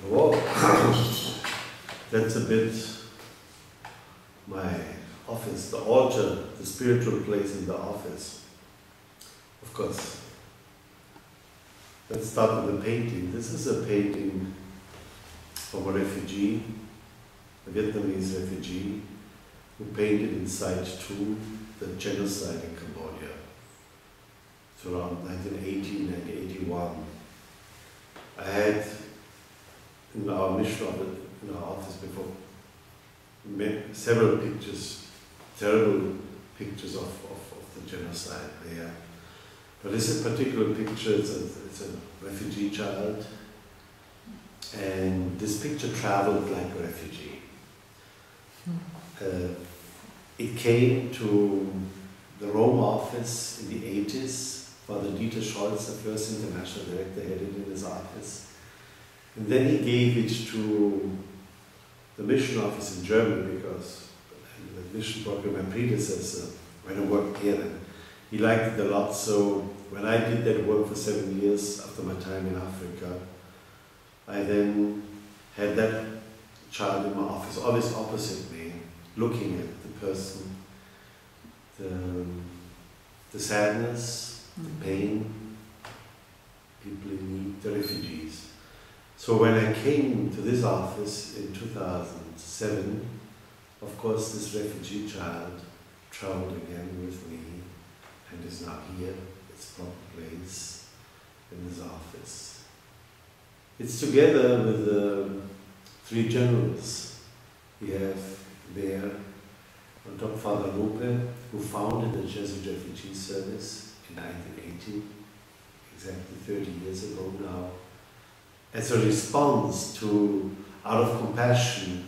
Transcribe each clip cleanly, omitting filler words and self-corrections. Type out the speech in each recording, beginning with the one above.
Well, that's a bit my office, the altar, the spiritual place in the office. Of course. Let's start with the painting. This is a painting from a refugee, a Vietnamese refugee, who painted inside too the genocide in Cambodia. It's around 1980, 1981. I had in our mission in our office before several pictures, terrible pictures of the genocide there. But this particular picture, it's a refugee child, and this picture traveled like a refugee. It came to the Rome office in the 80s. Father Dieter Scholz, the first international director, had it in his office. And then he gave it to the mission office in Germany, because the mission program, my predecessor, when I worked here, then he liked it a lot. So when I did that work for 7 years after my time in Africa, I then had that child in my office, always opposite me, looking at the person, the sadness, the pain, people in need, the refugees. So when I came to this office in 2007, of course this refugee child traveled again with me and is now here, its proper place in this office. It's together with the 3 generals we have there. On top, Father Rupe, who founded the Jesuit Refugee Service in 1980, exactly 30 years ago now, as a response to, out of compassion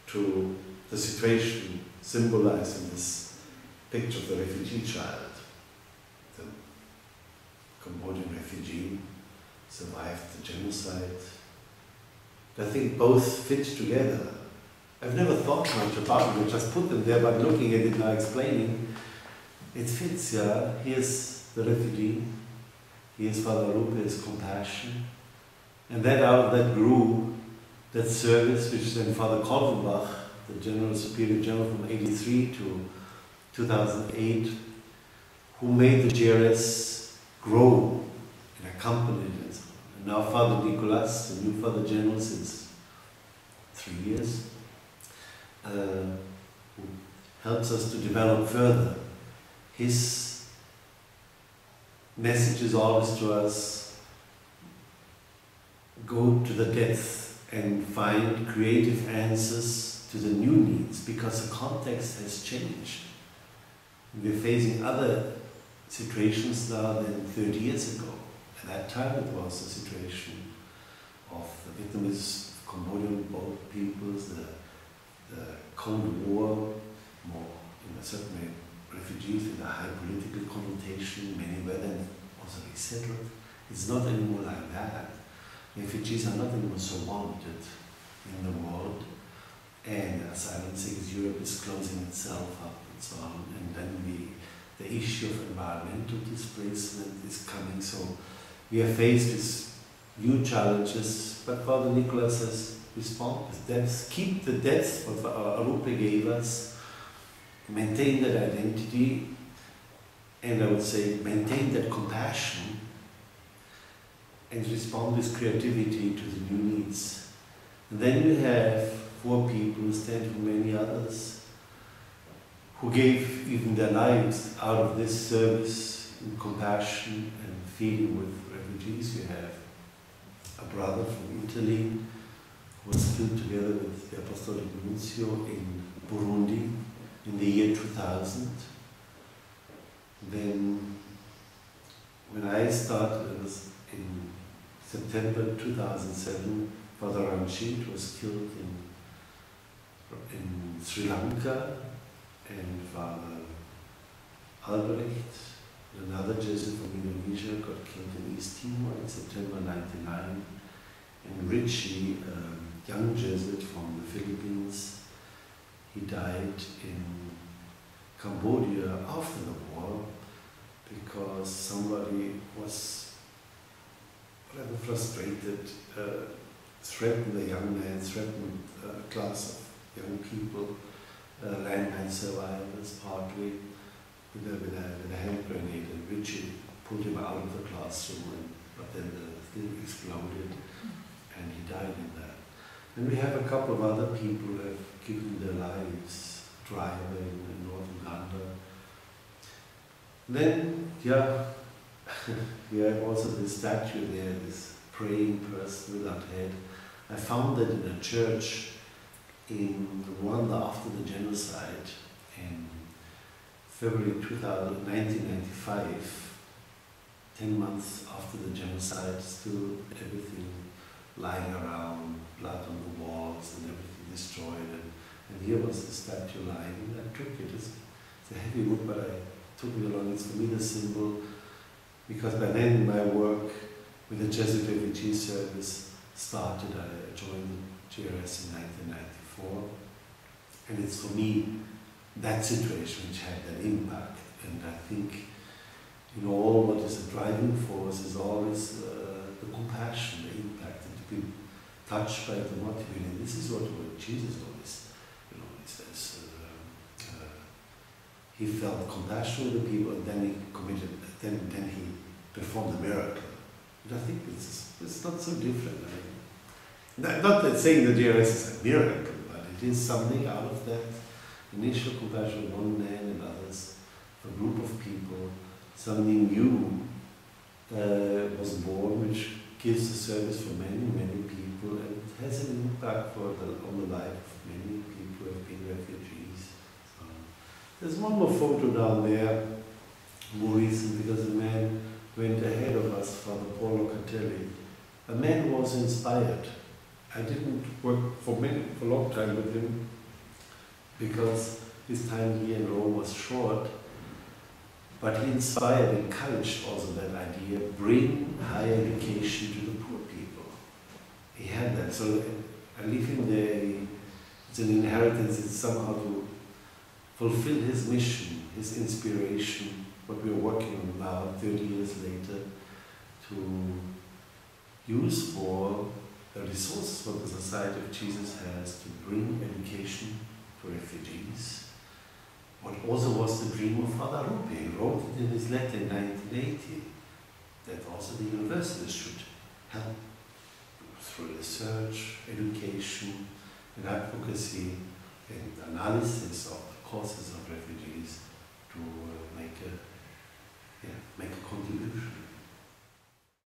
to the situation symbolized in this picture of the refugee child. The Cambodian refugee survived the genocide. I think both fit together. I've never thought much about it, I just put them there, but looking at it now, explaining, it fits, yeah. Here's the refugee, here's Father Rupe, his compassion, and then out of that grew that service, which then Father Kolvenbach, the General Superior General from 83 to 2008, who made the GRS grow and accompanied it. And now Father Nicolas, the new Father General since 3 years, who helps us to develop further. His message is always to us, go to the depth and find creative answers to the new needs, because the context has changed. We're facing other situations now than 30 years ago. At that time it was the situation of the Vietnamese, Cambodian both peoples, the Cold War, more in a certain way refugees with a high political connotation, many were then also resettled. It's not anymore like that. Refugees are not anymore so wanted in the world, and asylum seekers, Europe is closing itself up and so on, and then the issue of environmental displacement is coming, so we are faced with new challenges, but Father Nicolas has responded with depth, keep the depth what Arupe gave us, maintain that identity, and I would say maintain that compassion, and respond with creativity to the new needs. And then you have 4 people who stand for many others, who gave even their lives out of this service in compassion and feeling with refugees. You have a brother from Italy who was killed together with the Apostolic Nuncio in Burundi in the year 2000. Then, when I started, it was in September 2007, Father Ranjit was killed in Sri Lanka, and Father Albrecht, another Jesuit from Indonesia, got killed in East Timor in September 1999, and Richie, a young Jesuit from the Philippines, he died in Cambodia after the war because somebody was rather frustrated, threatened a young man, threatened a class of young people, landmine survivors partly, with a hand grenade, and Richie pulled him out of the classroom, but then the thing exploded and he died in that. And we have a couple of other people who have given their lives, driver in North Uganda. Then, we have also this statue there, this praying person without head. I found that in a church in Rwanda after the genocide in February 1995, 10 months after the genocide, still everything lying around, blood on the walls and everything destroyed. And here was the statue lying, and I took it. It's a heavy wood, but I took it along. It's for me the symbol, because by then my work with the Jesuit Refugee Service started. I joined the GRS in 1994, and it's for me that situation which had that impact. And I think all what is a driving force is always the compassion, the impact, and to be touched by the motivating. This is what Jesus always, he says. He felt compassion with the people, and then he committed. Then he performed a miracle. And I think it's not so different. Not that saying the GRS is a miracle, but it is something out of that initial compassion of one man and others, a group of people. Something new was born, which gives a service for many, many people, and has an impact on the life of many people who have been refugees. There's one more photo down there, more recent, because a man went ahead of us, Father Paul Locatelli, a man who was inspired. I didn't work for a long time with him, because his time here in Rome was short. But he inspired, encouraged also that idea, bring higher education to the poor people. He had that, so I leave him there. It's an inheritance, it's somehow to fulfill his mission, his inspiration, what we're working on now, 30 years later, to use for the resources what the Society of Jesus has to bring education to refugees. What also was the dream of Father Rupe. He wrote it in his letter in 1980, that also the universities should help through research, education, and advocacy, and analysis of the causes of refugees to make a contribution.